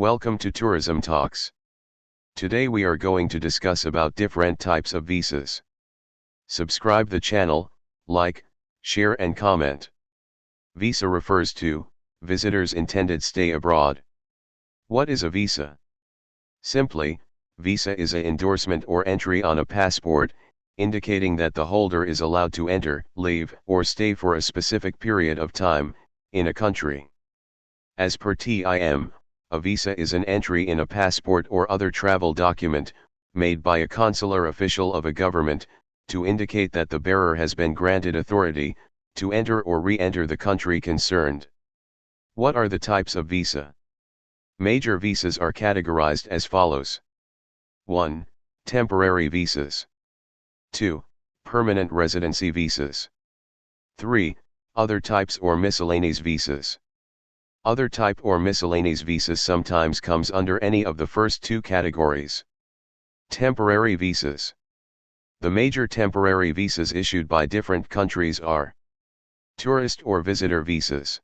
Welcome to Tourism Talks. Today we are going to discuss about different types of visas. Subscribe the channel, like, share and comment. Visa refers to visitors' intended stay abroad. What is a visa? Simply, visa is an endorsement or entry on a passport, indicating that the holder is allowed to enter, leave, or stay for a specific period of time in a country. As per TIM, a visa is an entry in a passport or other travel document, made by a consular official of a government, to indicate that the bearer has been granted authority to enter or re-enter the country concerned. What are the types of visa? Major visas are categorized as follows. 1. Temporary visas. 2. Permanent residency visas. 3. Other types or miscellaneous visas. Other type or miscellaneous visas sometimes comes under any of the first two categories. Temporary visas. The major temporary visas issued by different countries are tourist or visitor visas,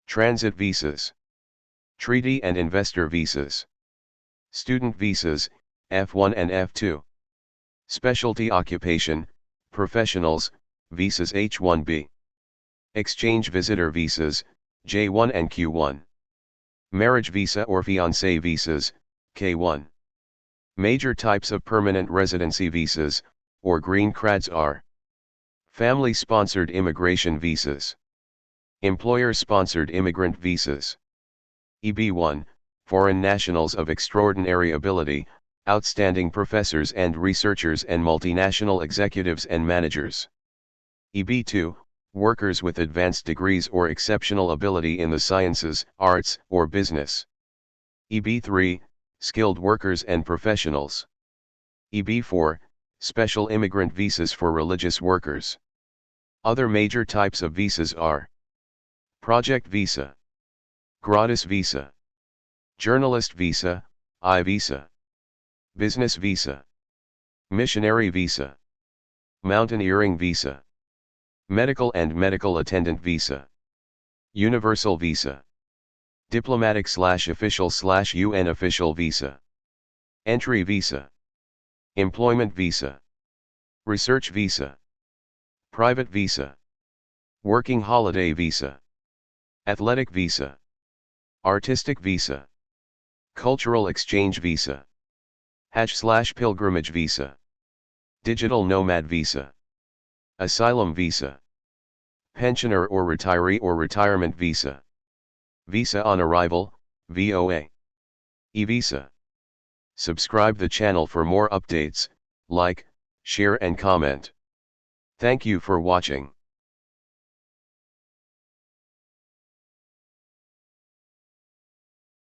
transit visas, treaty and investor visas, student visas, F1 and F2, specialty occupation, professionals, visas H1B, exchange visitor visas, J1 and Q1, marriage visa or fiancé visas, K1. Major types of permanent residency visas, or green cards are family-sponsored immigration visas, employer-sponsored immigrant visas. EB1, foreign nationals of extraordinary ability, outstanding professors and researchers and multinational executives and managers. EB2, workers with advanced degrees or exceptional ability in the sciences, arts, or business. EB3, skilled workers and professionals. EB4, special immigrant visas for religious workers. Other major types of visas are project visa, gratis visa, journalist visa, I-visa, business visa, missionary visa, mountaineering visa, medical and medical attendant visa, universal visa, diplomatic/official/UN official visa, entry visa, employment visa, research visa, private visa, working holiday visa, athletic visa, artistic visa, cultural exchange visa, Hajj/pilgrimage visa, digital nomad visa, asylum visa, pensioner or retiree or retirement visa, visa on arrival, VOA, e-visa. Subscribe the channel for more updates, like, share and comment. Thank you for watching.